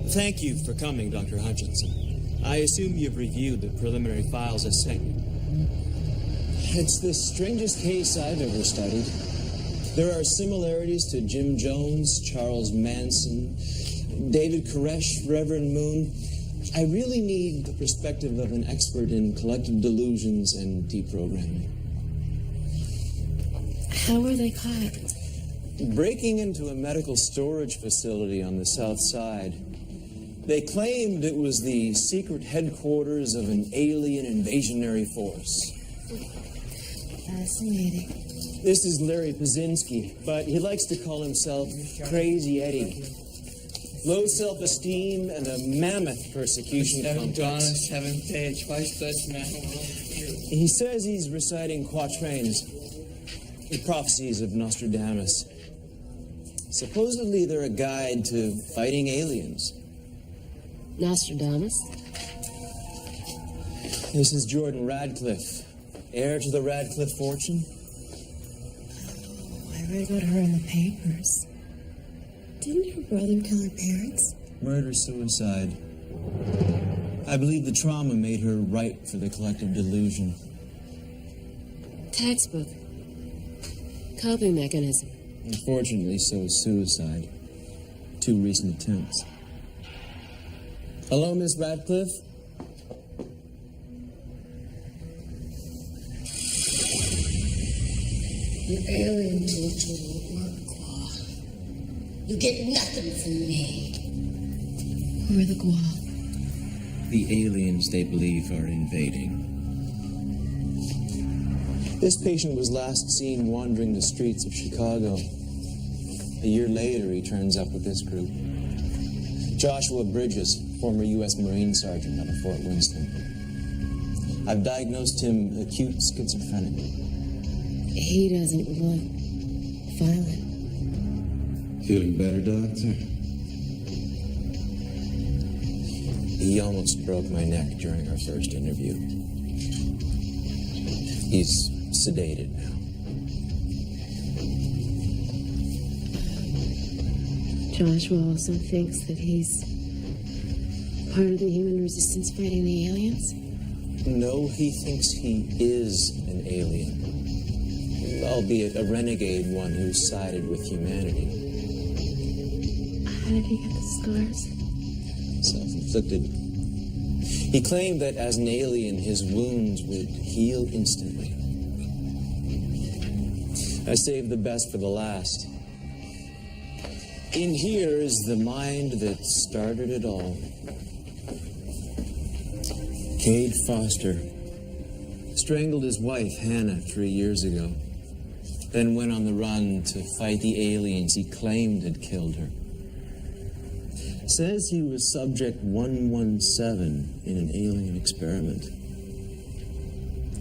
Thank you for coming, Dr. Hutchinson. I assume you've reviewed the preliminary files I sent you. It's the strangest case I've ever studied. There are similarities to Jim Jones, Charles Manson, David Koresh, Reverend Moon. I really need the perspective of an expert in collective delusions and deprogramming. How were they caught? Breaking into a medical storage facility on the south side. They claimed it was the secret headquarters of an alien invasionary force. Fascinating. This is Larry Pazinski, but he likes to call himself Crazy Eddie. Low self-esteem and a mammoth persecution complex. He says he's reciting quatrains, the prophecies of Nostradamus. Supposedly they're a guide to fighting aliens. Nostradamus? This is Jordan Radcliffe, heir to the Radcliffe fortune. Oh, I read about her in the papers. Didn't her brother kill her parents? Murder-suicide. I believe the trauma made her ripe for the collective delusion. Textbook. Coping mechanism. Unfortunately, so is suicide. 2 recent attempts. Hello, Miss Radcliffe? You alien torture won't work, Gua. You get nothing from me. Who are the Gua? The aliens they believe are invading. This patient was last seen wandering the streets of Chicago. A year later, he turns up with this group. Joshua Bridges, former U.S. Marine Sergeant out of Fort Winston. I've diagnosed him acute schizophrenic. He doesn't look violent. Feeling better, Doctor? He almost broke my neck during our first interview. He's sedated now. Joshua also thinks that he's part of the human resistance fighting the aliens? No, he thinks he is an alien. Albeit a renegade one who sided with humanity. How did he get the scars? Self-inflicted. He claimed that as an alien, his wounds would heal instantly. I saved the best for the last. In here is the mind that started it all. Cade Foster strangled his wife, Hannah, 3 years ago. Then went on the run to fight the aliens he claimed had killed her. Says he was subject 117 in an alien experiment.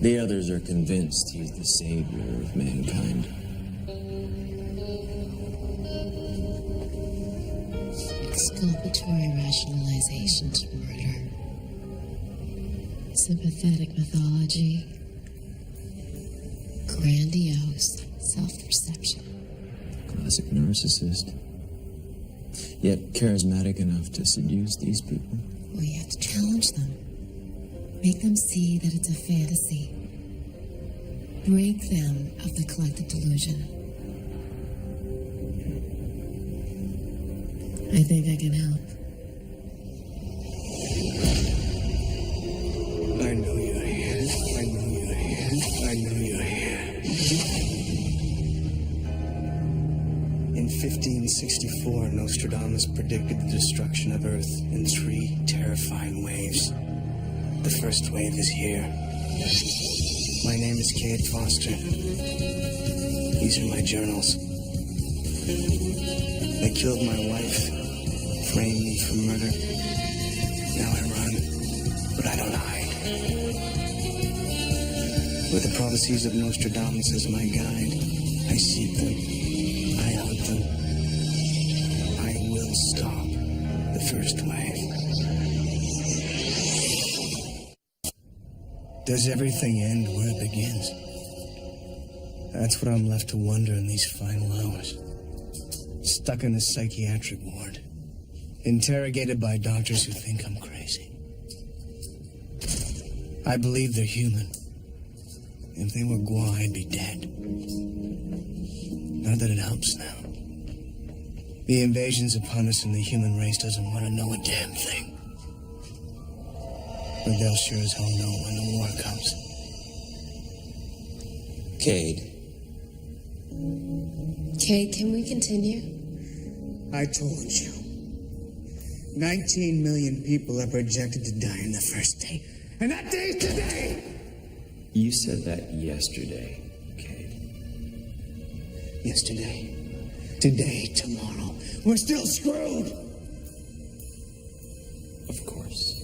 The others are convinced he's the savior of mankind. Exculpatory rationalization to murder. Sympathetic mythology. Grandiose self-perception. Classic narcissist. Yet charismatic enough to seduce these people. Well, you have to challenge them. Make them see that it's a fantasy. Break them of the collective delusion. I think I can help. I know you're here. I know you're here. I know you're here. In 1564, Nostradamus predicted the destruction of Earth in 3 terrifying waves. The first wave is here. My name is Cade Foster. These are my journals. They killed my wife, framed me for murder. Now I run, but I don't hide. With the prophecies of Nostradamus as my guide, I seek them. I hunt them. I will stop the first wave. Does everything end where it begins? That's what I'm left to wonder in these final hours. Stuck in a psychiatric ward. Interrogated by doctors who think I'm crazy. I believe they're human. If they were Gua, I'd be dead. Not that it helps now. The invasion's upon us and the human race doesn't want to know a damn thing. But they'll sure as hell know when the war comes. Cade. Cade, can we continue? I told you. 19 million people are projected to die in the first day. And that day's today! You said that yesterday, Cade. Yesterday. Today, tomorrow. We're still screwed! Of course.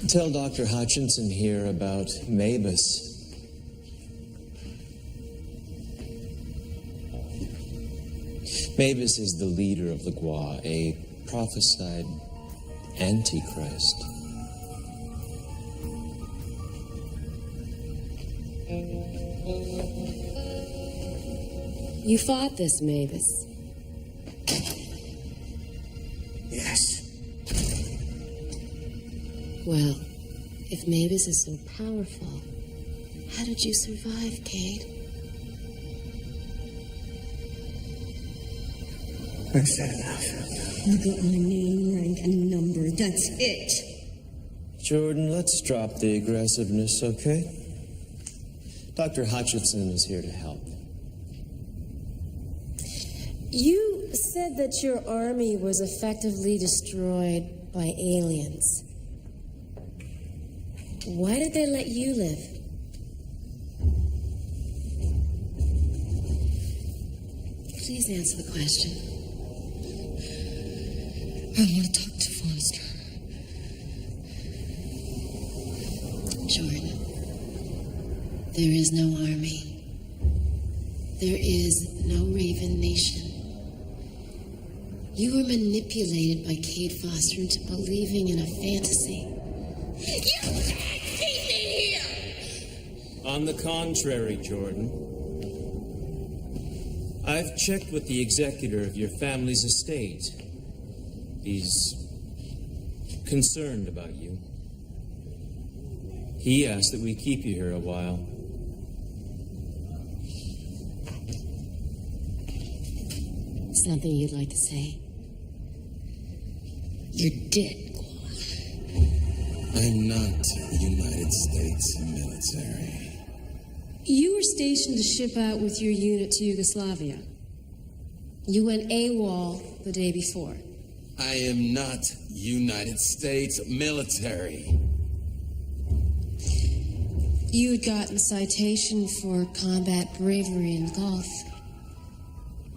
Tell Dr. Hutchinson here about Mavis. Mavis is the leader of the Gua, a prophesied Antichrist. You fought this, Mavis. Yes. Well, if Mavis is so powerful, how did you survive, Cade? I've said enough. You got my name, rank, and number. That's it. Jordan, let's drop the aggressiveness, okay? Dr. Hutchinson is here to help. You said that your army was effectively destroyed by aliens. Why did they let you live? Please answer the question. I want to talk to Foster. Jordan, there is no army. There is no Raven Nation. You were manipulated by Cade Foster into believing in a fantasy. You can't keep me here! On the contrary, Jordan. I've checked with the executor of your family's estate. He's concerned about you. He asked that we keep you here a while. Something you'd like to say? You're dead. I'm not United States military. You were stationed to ship out with your unit to Yugoslavia. You went AWOL the day before. I am not United States military. You had gotten a citation for combat bravery in the Gulf.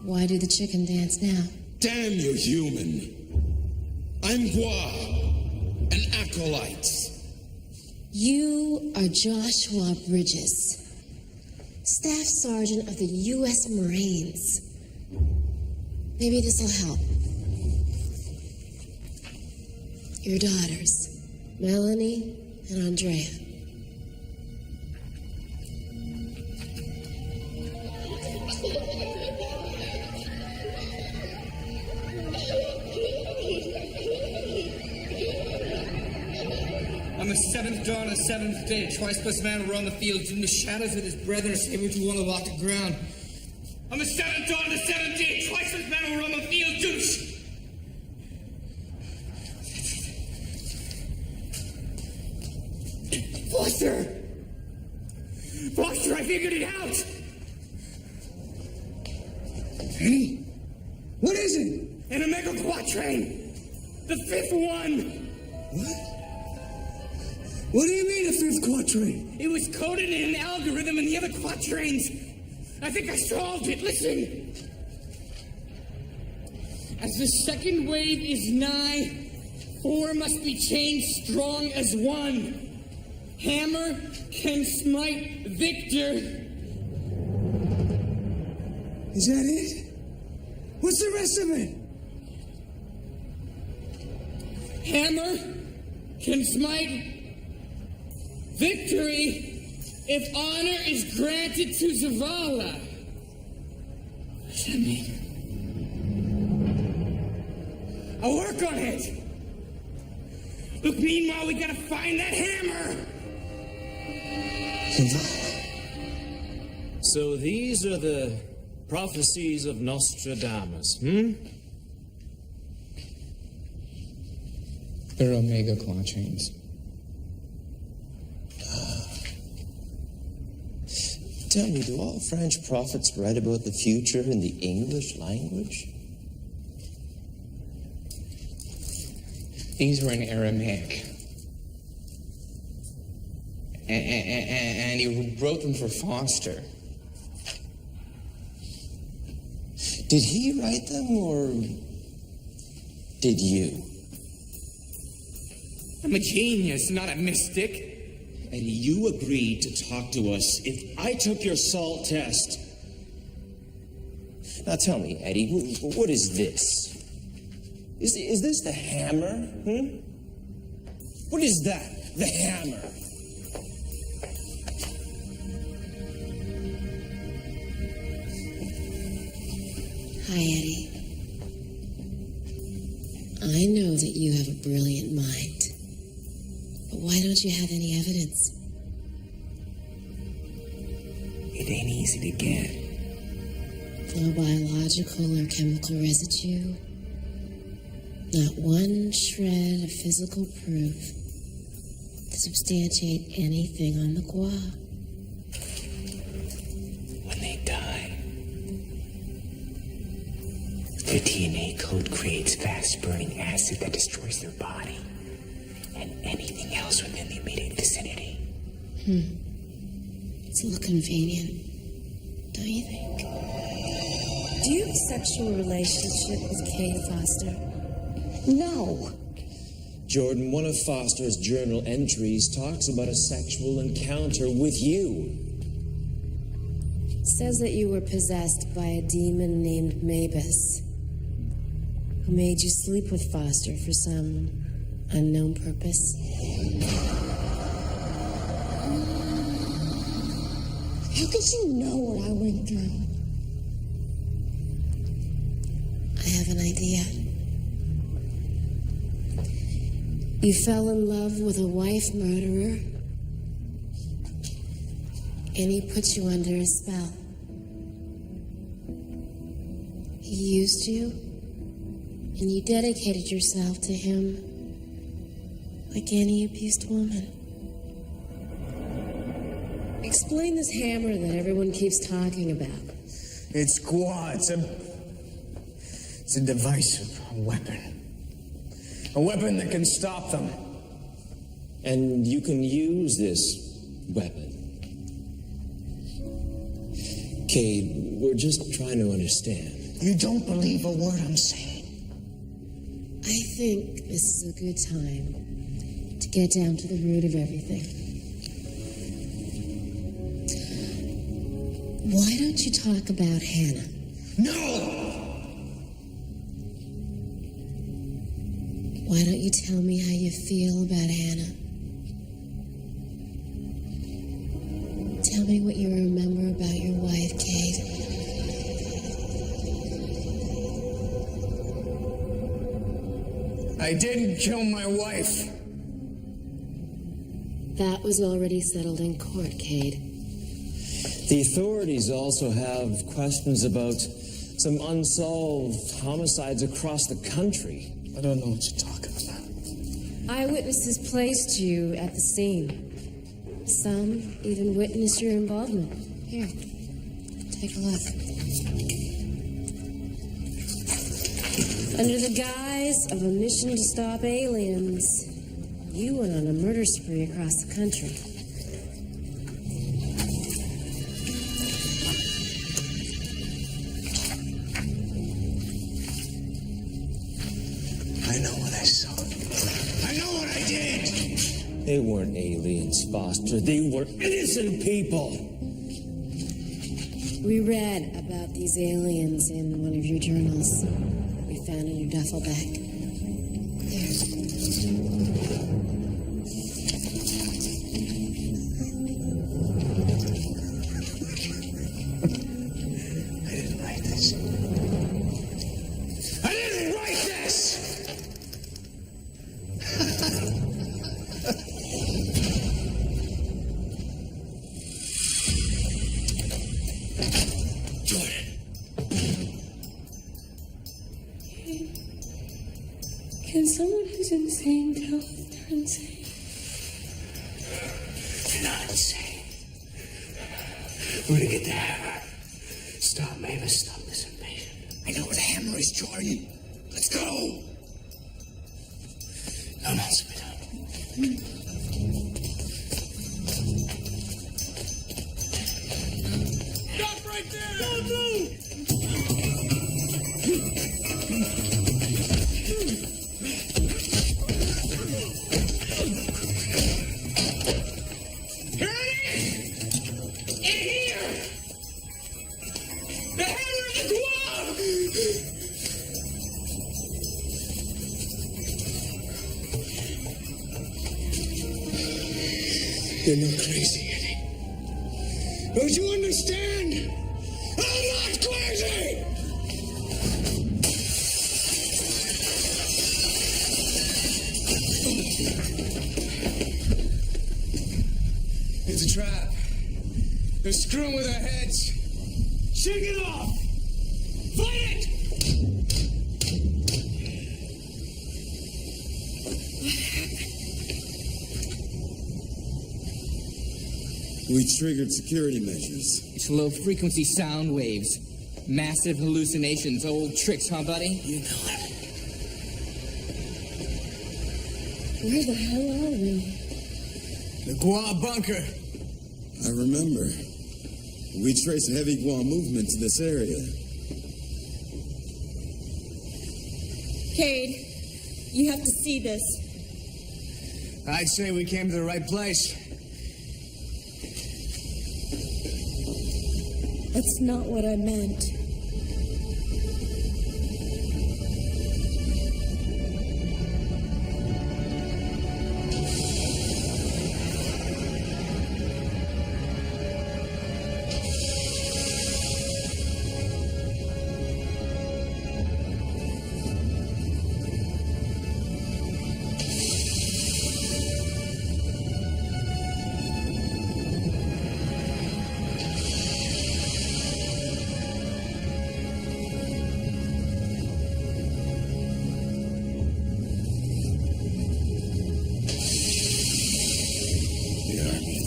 Why do the chicken dance now? Damn you, human. I'm Gua, an acolyte. You are Joshua Bridges, Staff Sergeant of the U.S. Marines. Maybe this'll help. Your daughters, Melanie and Andrea. On the seventh dawn of the seventh day, twice plus man will run the fields in the shadows with his brethren, saving to one of the ground. On the seventh dawn of the seventh day, twice plus man will run the fields to Foster! Foster, I figured it out! Hey, what is it? An Omega Quatrain! The fifth one! What? What do you mean a fifth quatrain? It was coded in an algorithm in the other quatrains. I think I solved it. Listen. As the second wave is nigh, four must be chained strong as one. Hammer can smite victor. Is that it? What's the rest of it? Hammer can smite victory if honor is granted to Zavala. Jimmy. I'll work on it. Look, meanwhile, we gotta find that hammer. So these are the prophecies of Nostradamus, hmm? They're Omega claw chains. Tell me, do all French prophets write about the future in the English language? These were in Aramaic. And he wrote them for Foster. Did he write them, or did you? I'm a genius, not a mystic. Eddie, you agreed to talk to us if I took your salt test. Now tell me, Eddie, what is this? Is this the hammer? What is that? The hammer? Hi, Eddie. I know that you have a brilliant mind. But why don't you have any evidence? It ain't easy to get. No biological or chemical residue. Not one shred of physical proof to substantiate anything on the Gua. When they die, their DNA code creates fast-burning acid that destroys their body and anything else within the immediate vicinity. It's a little convenient, don't you think? Do you have a sexual relationship with Kate Foster? No. Jordan, one of Foster's journal entries talks about a sexual encounter with you. It says that you were possessed by a demon named Mavis, who made you sleep with Foster for some unknown purpose. How could you know what I went through? I have an idea. You fell in love with a wife murderer, and he put you under a spell. He used you, and you dedicated yourself to him like any abused woman. Explain this hammer that everyone keeps talking about. It's Gua. It's a divisive weapon. A weapon that can stop them. And you can use this weapon. Cade, we're just trying to understand. You don't believe a word I'm saying. I think this is a good time to get down to the root of everything. Why don't you talk about Hannah? No! Why don't you tell me how you feel about Hannah? Tell me what you remember about your wife, Kate. I didn't kill my wife. That was already settled in court, Cade. The authorities also have questions about some unsolved homicides across the country. I don't know what you're talking about. Eyewitnesses placed you at the scene. Some even witnessed your involvement. Here, take a look. Under the guise of a mission to stop aliens, you went on a murder spree across the country. I know what I saw. I know what I did! They weren't aliens, Foster. They were innocent people. We read about these aliens in one of your journals. We found in your duffel bag. There. I didn't write this. Jordan. Can someone who's insane tell if they're insane? You're not insane. We're gonna get the hammer. Stop Mavis, stop this invasion. I know where the hammer is, Jordan. Let's go. Come on, sit down. Stop right there! Don't move! Here it is! In here! The hammer and the glove! You're not crazy, Eddie. Don't you understand? I'm not crazy! It's a trap. They're screwing with our heads. Shake it off! Fight it! We triggered security measures. It's low-frequency sound waves. Massive hallucinations. Old tricks, huh, buddy? You know it. Where the hell are we? The Gua bunker. I remember. We traced heavy Guam movement to this area. Cade, you have to see this. I'd say we came to the right place. That's not what I meant.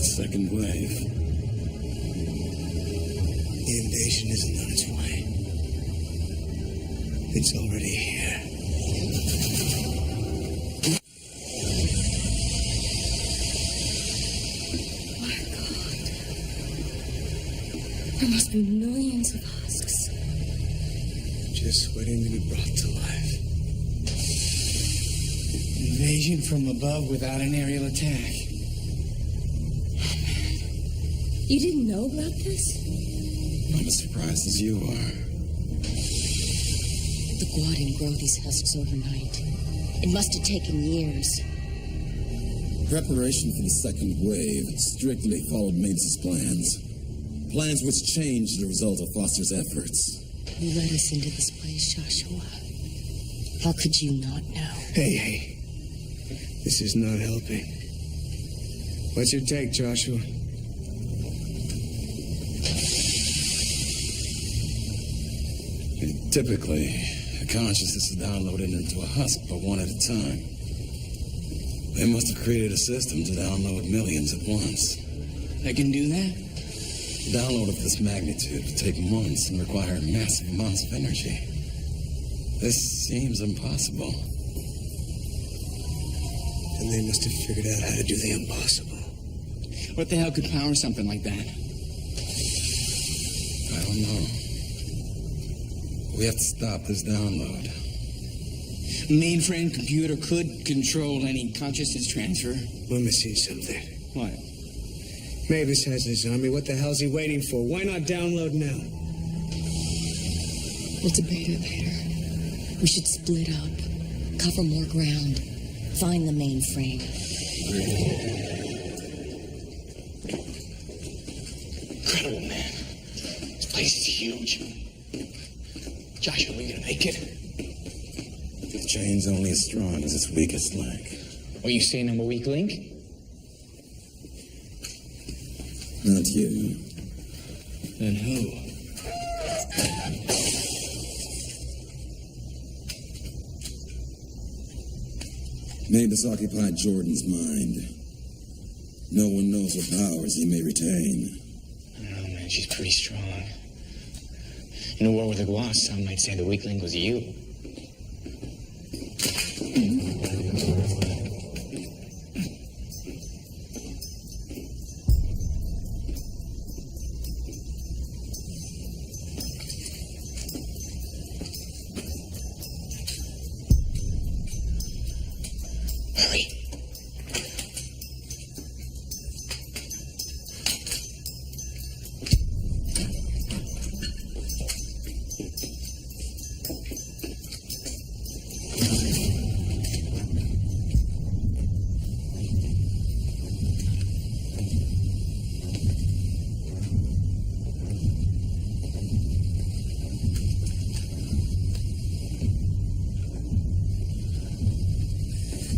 Second wave. The invasion isn't on its way. It's already here. There must be millions of husks. Just waiting to be brought to life. Invasion from above without an aerial attack. You didn't know about this? I'm as surprised as you are. The Gua didn't grow these husks overnight. It must have taken years. Preparation for the second wave strictly followed Mapes' plans. Plans which changed the result of Foster's efforts. You led us into this place, Joshua. How could you not know? Hey. This is not helping. What's your take, Joshua? Typically, a consciousness is downloaded into a husk, but one at a time. They must have created a system to download millions at once. I can do that? Download of this magnitude would take months and require massive amounts of energy. This seems impossible. And they must have figured out how to do the impossible. What the hell could power something like that? I don't know. We have to stop this download. Mainframe computer could control any consciousness transfer. Let me see something. What? Mavis has his army. What the hell's he waiting for? Why not download now? We'll debate it later. We should split up, cover more ground, find the mainframe. Incredible, man. This place is huge. Josh, are we gonna make it? The chain's only as strong as its weakest link. Are you saying I'm a weak link? Not you. Then who? Mavis occupied Jordan's mind. No one knows what powers he may retain. Oh, man, she's pretty strong. In a war with a Gloss, some might say the weak link was you. Hurry.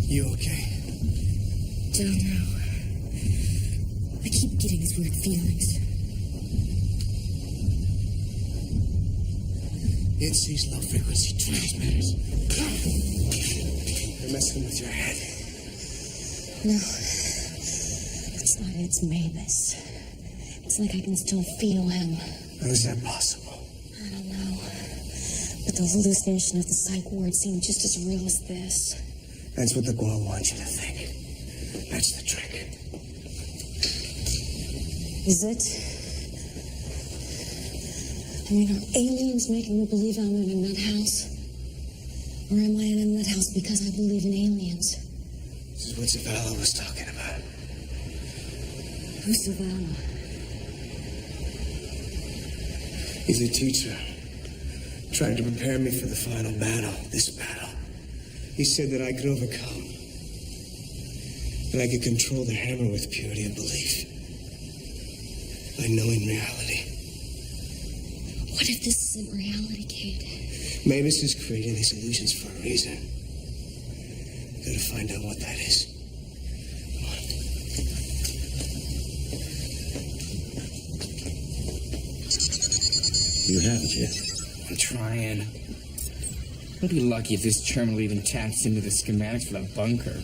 You okay? Don't know. I keep getting these weird feelings. It's these low-frequency transmitters. They're messing with your head. No. It's not. It's Mavis. It's like I can still feel him. How is that possible? I don't know. But the hallucination of the psych ward seemed just as real as this. That's what the Gual wants you to think. That's the trick. Is it? I mean, are aliens making me believe I'm in a nut house? Or am I in a nut house because I believe in aliens? This is what Zavala was talking about. Who's Savannah? He's a teacher. Trying to prepare me for the final battle, this battle. He said that I could overcome. That I could control the hammer with purity and belief. By knowing reality. What if this isn't reality, Kate? Mavis is creating these illusions for a reason. Gotta find out what that is. Come on. You haven't yet. I'm trying. We'll be lucky if this terminal even taps into the schematics for the bunker.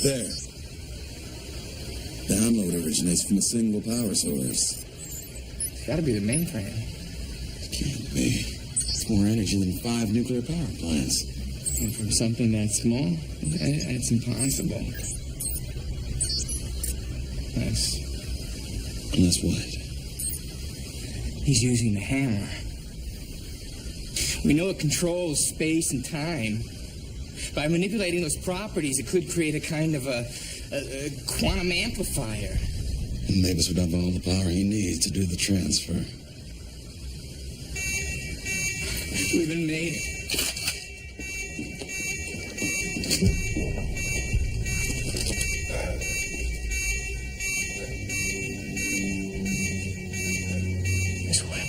There. Download originates from a single power source. It's gotta be the mainframe. Can't be. It's more energy than 5 nuclear power plants. And from something that small, it's impossible. Unless what? He's using the hammer. We know it controls space and time. By manipulating those properties, it could create a kind of a quantum amplifier. And Mavis would have all the power he needs to do the transfer. We even made it. This way.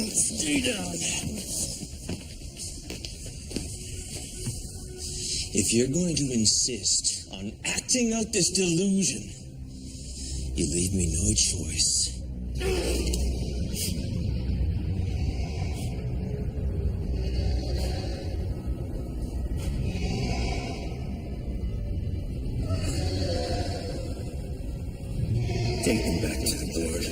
Stay down. If you're going to insist on acting out this delusion, you leave me no choice. Take them back to the board.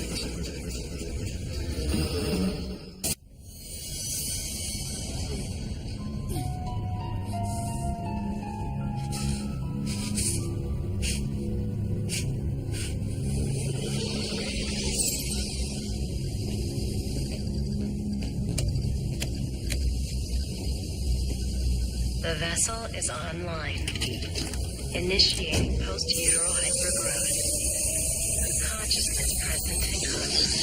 The vessel is online. Initiating post-uteral hypergrowth. Consciousness present and conscious.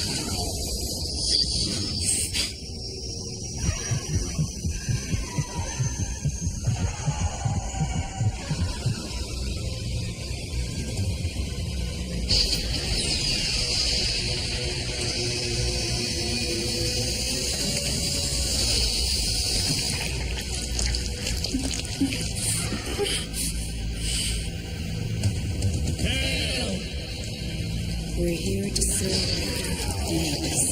We're here to serve Mavis.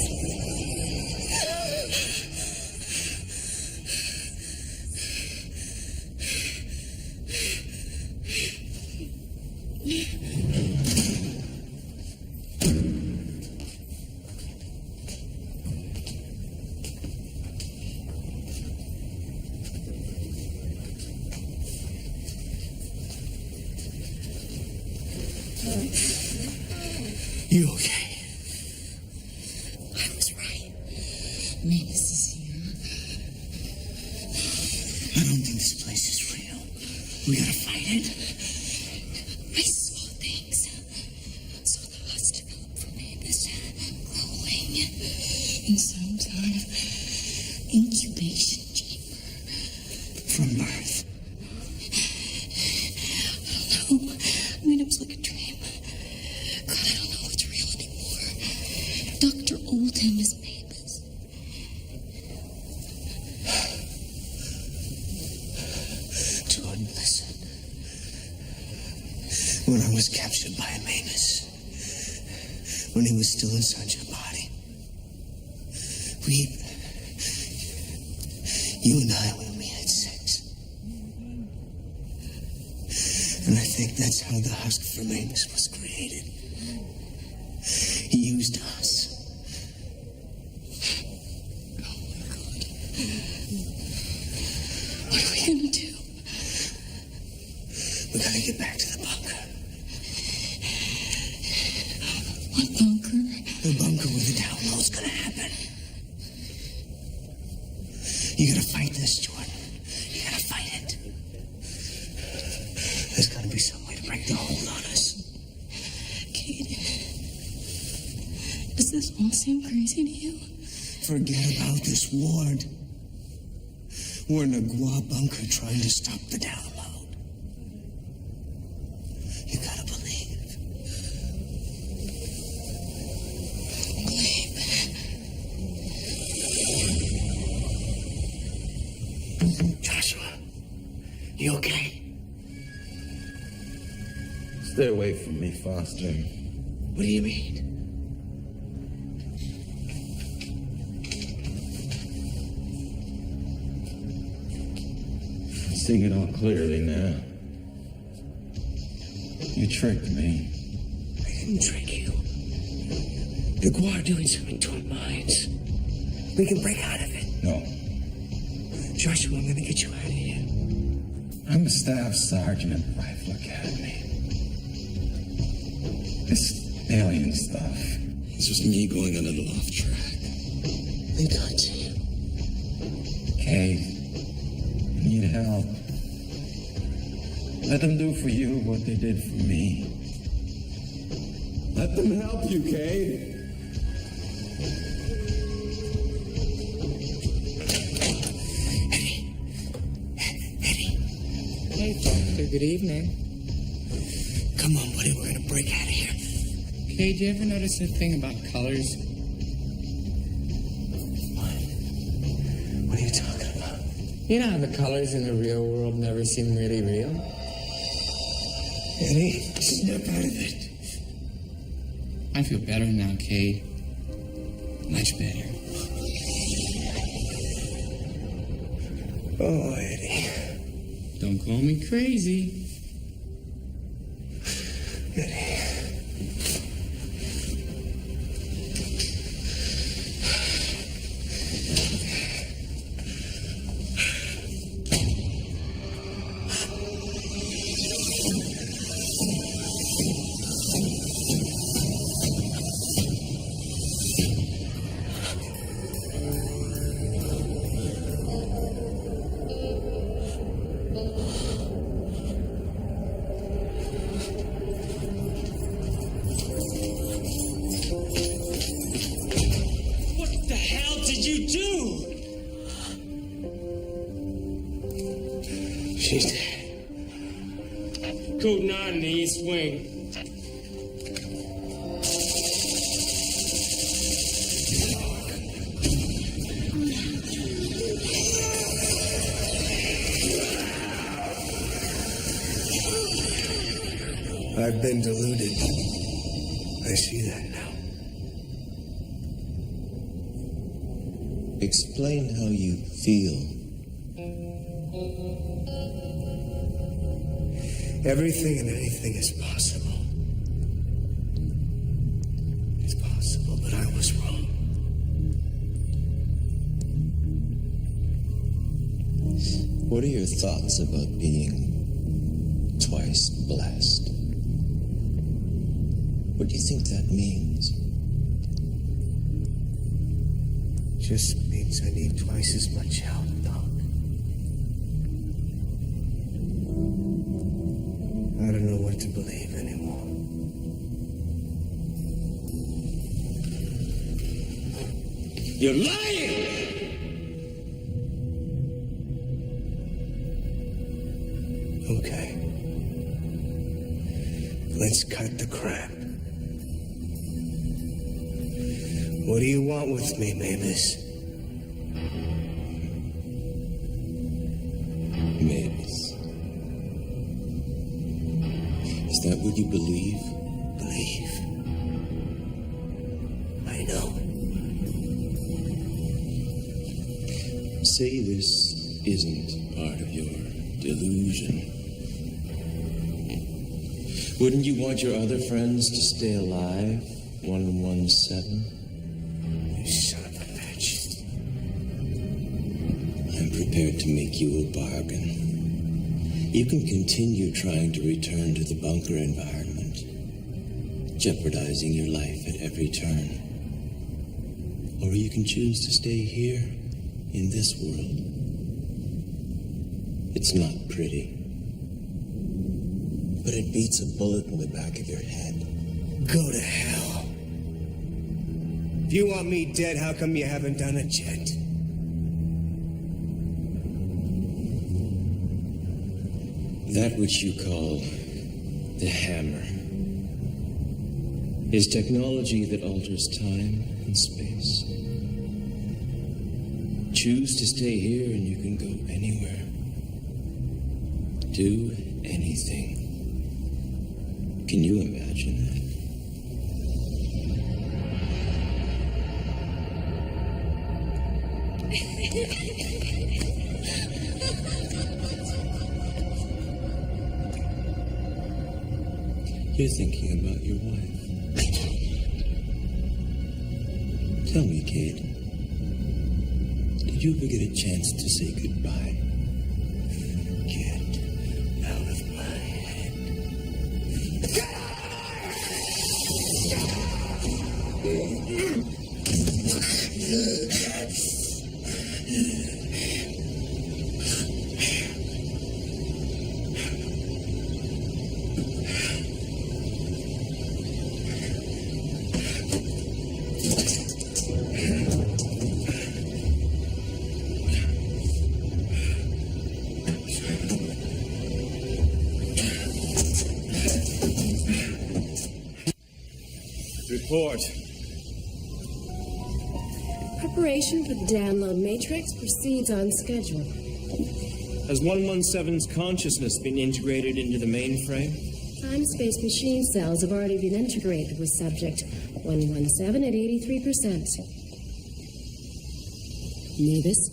You okay? I was right. Mavis is here. I don't think this place is real. We gotta fight it. I saw things. Saw the husk develop from Mavis, growing in some sort of incubation chamber. From birth. I don't know. I mean, it was like a dream. God, I don't know if it's real anymore. Dr. Oldham is Mavis. Jordan, listen. When I was captured by Mavis, when he was still inside your body, you and I, when we had sex. And I think that's how the husk for Mavis was created. He used us. What are we gonna do? We gotta get back to the bunker. What bunker? The bunker where the download's gonna happen. You gotta fight this, Jordan. You gotta fight it. There's gotta be some way to break the hold on us. Kate, does this all seem crazy to you? Forget about this ward. We're in a Gua bunker trying to stop the download. You gotta believe. Joshua, you okay? Stay away from me, Foster. What do you mean? Seeing it all clearly now. You tricked me. I didn't trick you. The Gua are doing something to our minds. We can break out of it. No. Joshua, I'm gonna get you out of here. I'm a staff sergeant at Rifle Academy. This alien stuff. It's just me going on a little off track. They got you. Kay, you need help. Let them do for you what they did for me. Let them help you, Kay. Hey, Foster, good evening. Come on, buddy, we're gonna break out of here. Hey, did you ever notice a thing about colors? What are you talking about? You know how the colors in the real world never seem really real? Eddie, snap out of it. I feel better now, Cade. Much better. Oh, Eddie. Don't call me crazy. Eddie. She's dead. Code 9 in the East Wing. I've been deluded. I see that now. Explain how you feel. Everything and anything is possible. It's possible, but I was wrong. What are your thoughts about being twice blessed? What do you think that means? Just means I need twice as much help, Doc. I don't know what to believe anymore. You're lying! Okay. Let's cut the crap. What do you want with me, Mavis? Mavis. Is that what you believe? Believe. I know. Say this isn't part of your delusion. Wouldn't you want your other friends to stay alive? 117? You son of a bitch. I'm prepared to make you a bargain. You can continue trying to return to the bunker environment, jeopardizing your life at every turn. Or you can choose to stay here, in this world. It's not pretty, but it beats a bullet in the back of your head. Go to hell. If you want me dead, how come you haven't done it yet? That which you call the hammer is technology that alters time and space. Choose to stay here and you can go anywhere. Do anything. Can you imagine that? You're thinking about your wife. Tell me, Kate, did you ever get a chance to say goodbye? Get out of my head. Report. Preparation for the download matrix proceeds on schedule. Has 117's consciousness been integrated into the mainframe? Time-space machine cells have already been integrated with subject 117 at 83%. Mavis,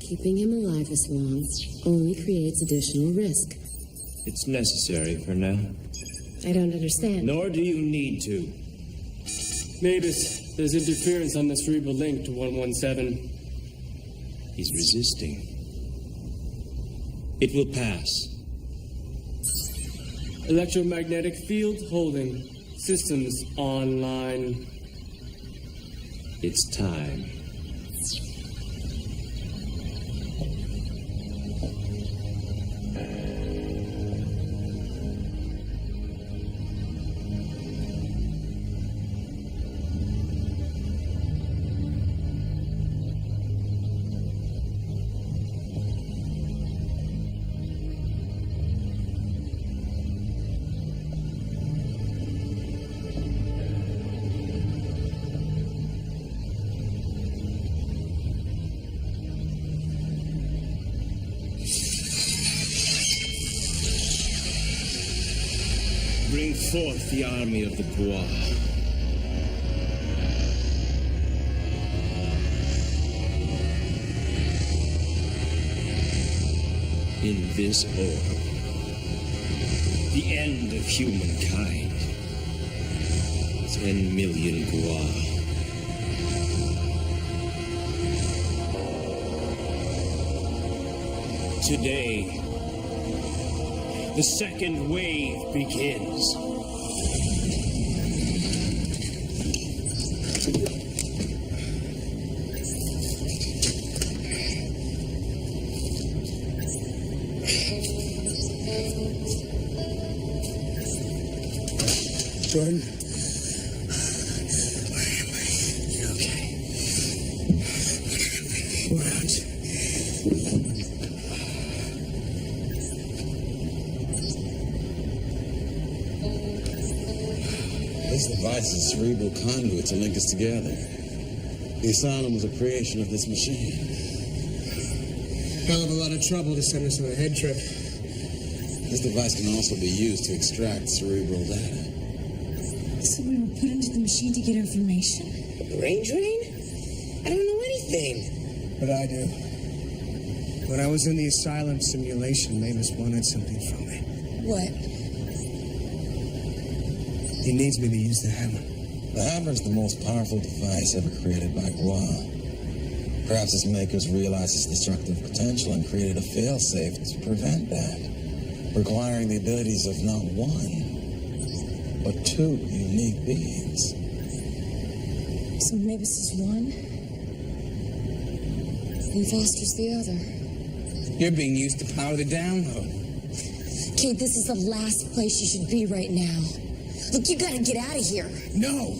keeping him alive this long only creates additional risk. It's necessary for now. I don't understand. Nor do you need to. Mavis, there's interference on the cerebral link to 117. He's resisting. It will pass. Electromagnetic field holding. Systems online. It's time. Bring forth the army of the Gua. In this orb, the end of humankind. 10 million Gua. Today, the second wave begins. Jordan? You're okay. We're out. This device is a cerebral conduit to link us together. The asylum was a creation of this machine. Hell of a lot of trouble to send us on a head trip. This device can also be used to extract cerebral data. So we were put into the machine to get information? Brain drain? I don't know anything. But I do. When I was in the asylum simulation, Mavis wanted something from me. What? He needs me to use the hammer. The hammer is the most powerful device ever created by Gua. Perhaps its makers realized its destructive potential and created a failsafe to prevent that, requiring the abilities of not one, but two unique beings. So Mavis is one, and Foster's the other. You're being used to power the download. Kate, this is the last place you should be right now. Look, you gotta get out of here. No!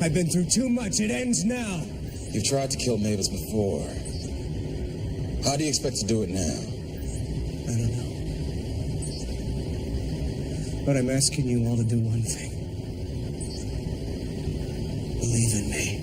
I've been through too much. It ends now. You've tried to kill Mavis before. How do you expect to do it now? I don't know. But I'm asking you all to do one thing. Believe in me.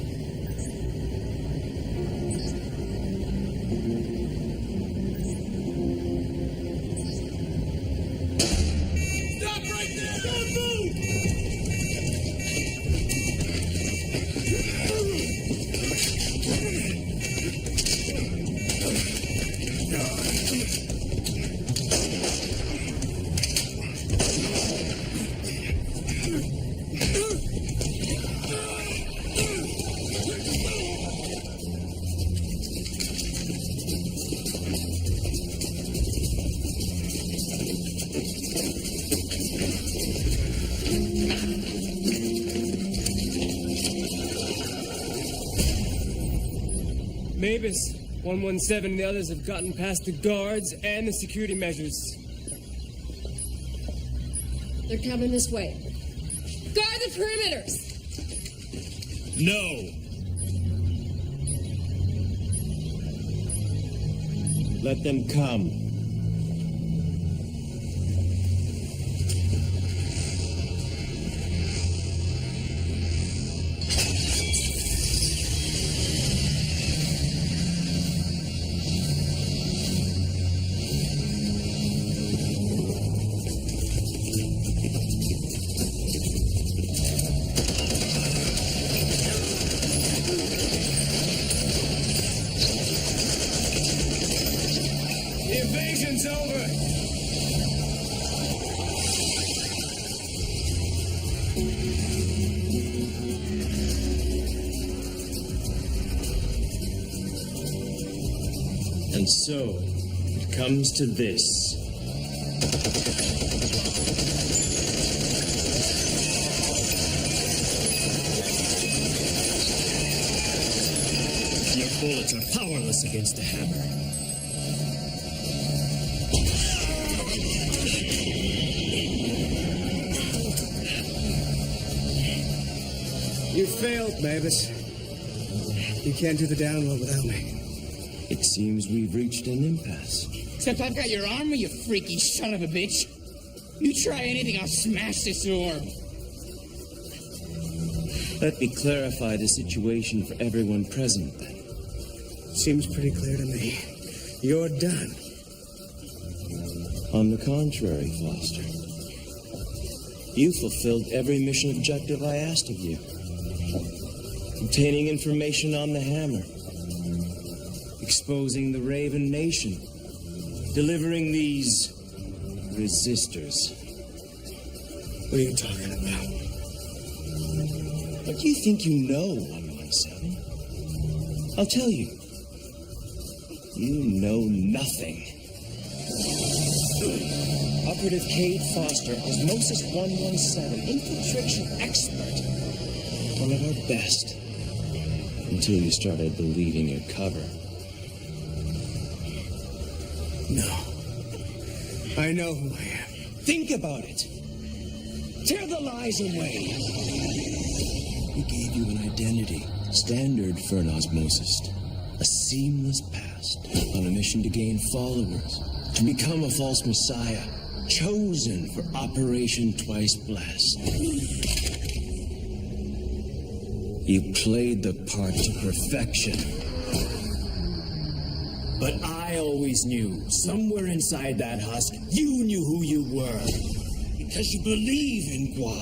Mavis, 117 and the others have gotten past the guards and the security measures. They're coming this way. Guard the perimeters! No! Let them come. The invasion's over. And so, it comes to this. Your bullets are powerless against the hammer. You failed, Mavis. You can't do the download without me. It seems we've reached an impasse. Except I've got your armor, you freaky son of a bitch. You try anything, I'll smash this orb. Let me clarify the situation for everyone present. Seems pretty clear to me. You're done. On the contrary, Foster. You fulfilled every mission objective I asked of you. Obtaining information on the Hammer. Exposing the Raven Nation. Delivering these resistors. What are you talking about? What do you think you know, 117? I'll tell you. You know nothing. Operative Cade Foster, Osmosis 117, infiltration expert. One of our best. Until you started believing your cover. No. I know who I am. Think about it. Tear the lies away. We gave you an identity, standard for an osmosist. A seamless past, on a mission to gain followers, to become a false messiah, chosen for Operation Twice Blessed. You played the part to perfection. But I always knew, somewhere inside that husk, you knew who you were. Because you believe in Gua.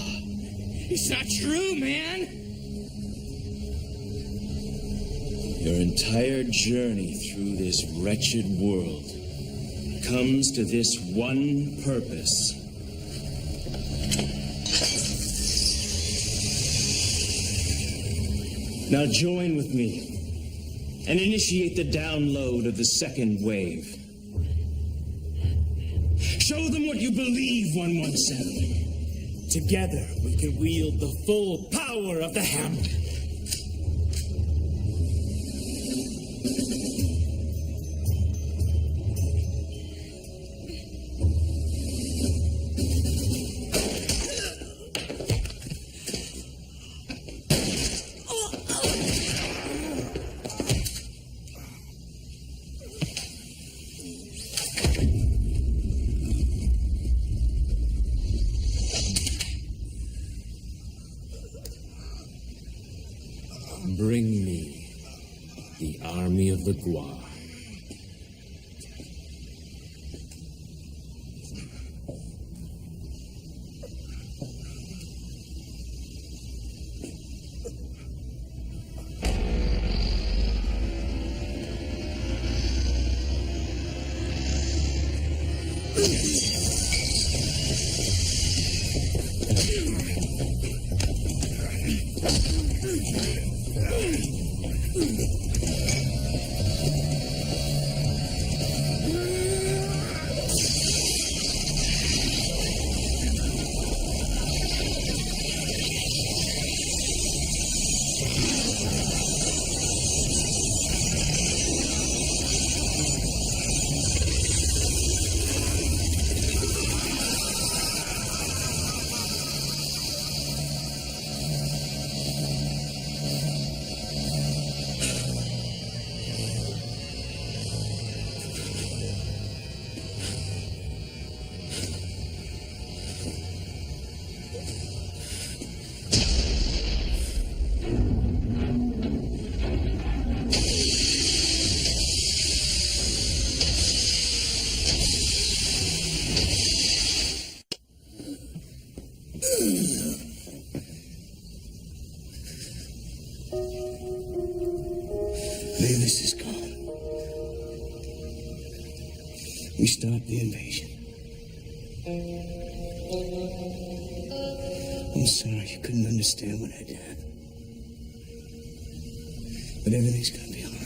It's not true, man. Your entire journey through this wretched world comes to this one purpose. Now join with me and initiate the download of the second wave. Show them what you believe, 117. Together, we can wield the full power of the Hammer. Bring me the army of the Gua. Mavis is gone. We stopped the invasion. I'm sorry you couldn't understand what I did. But everything's gonna be all right.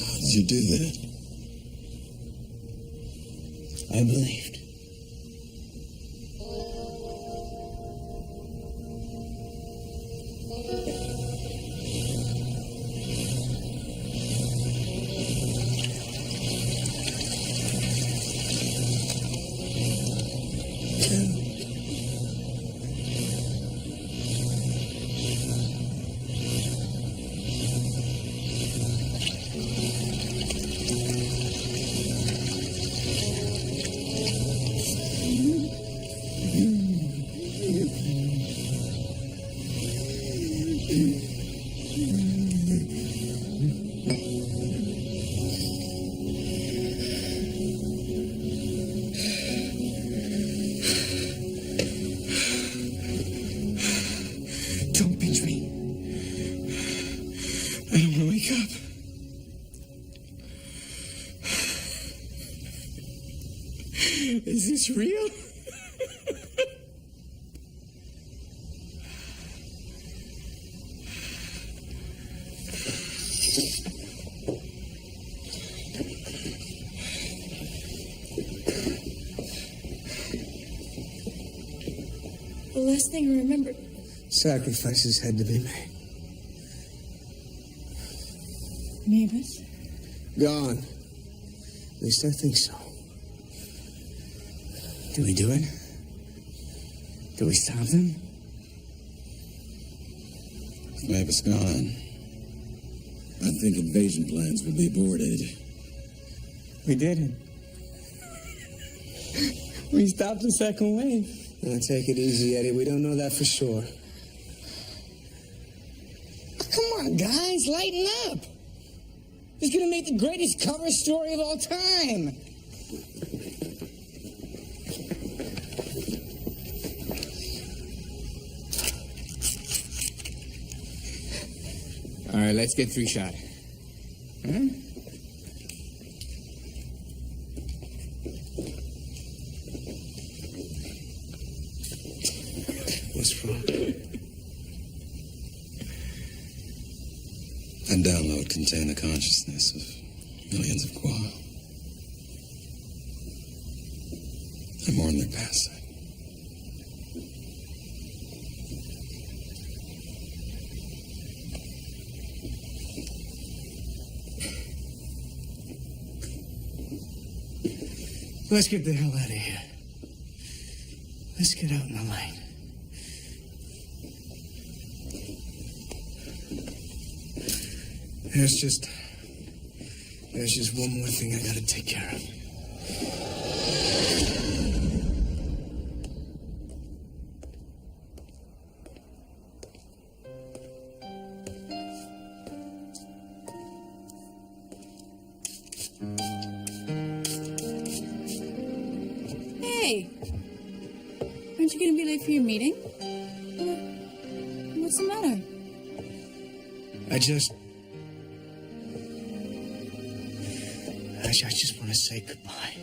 How did you do that? I believed. don't want to wake up. Is this real? The last thing I remember. Sacrifices had to be made. Mavis? Gone. At least I think so. Do we do it? Do we stop them? If Mavis gone, I think invasion plans will be aborted. We did it. We stopped the second wave. Now, take it easy, Eddie. We don't know that for sure. Come on, guys, lighten up. This is gonna make the greatest cover story of all time. All right, let's get 3 shot. Huh? What's wrong? That download contained the consciousness of millions of Qua. And more in their past. Let's get the hell out of here. Let's get out in the light. There's just one more thing I gotta take care of. Hey! Aren't you gonna be late for your meeting? What's the matter? I just want to say goodbye.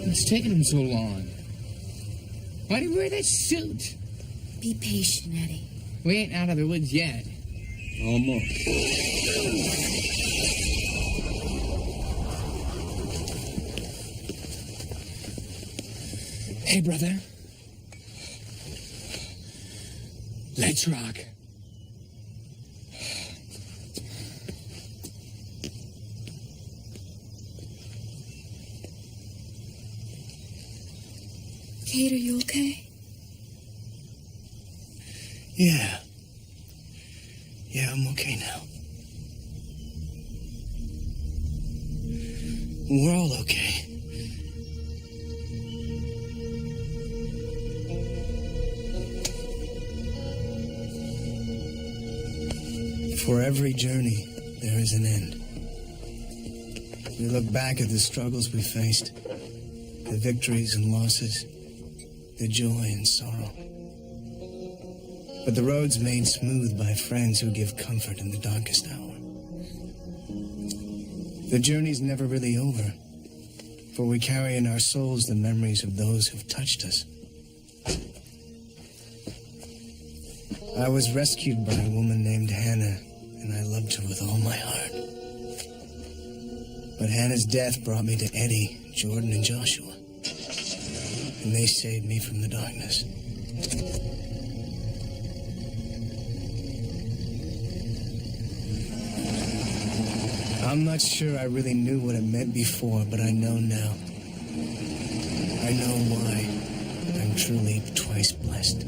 What's taking him so long? Why do you wear that suit? Be patient, Eddie. We ain't out of the woods yet. Almost. Hey, brother. Let's rock. Kate, are you okay? Yeah. Yeah, I'm okay now. We're all okay. For every journey, there is an end. We look back at the struggles we faced, the victories and losses, the joy and sorrow. But the road's made smooth by friends who give comfort in the darkest hour. The journey's never really over, for we carry in our souls the memories of those who've touched us. I was rescued by a woman named Hannah, and I loved her with all my heart. But Hannah's death brought me to Eddie, Jordan, and Joshua, and they saved me from the darkness. I'm not sure I really knew what it meant before, but I know now. I know why I'm truly twice blessed.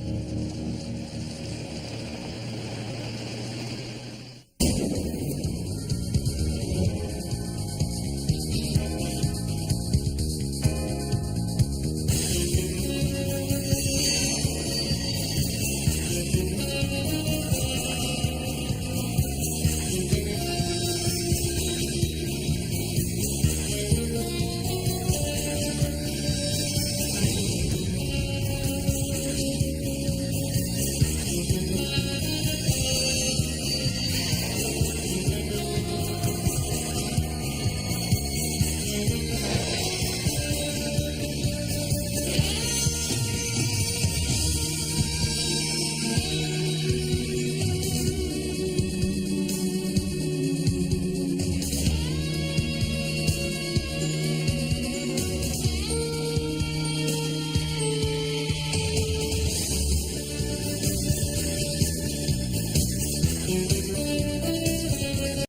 Thank you.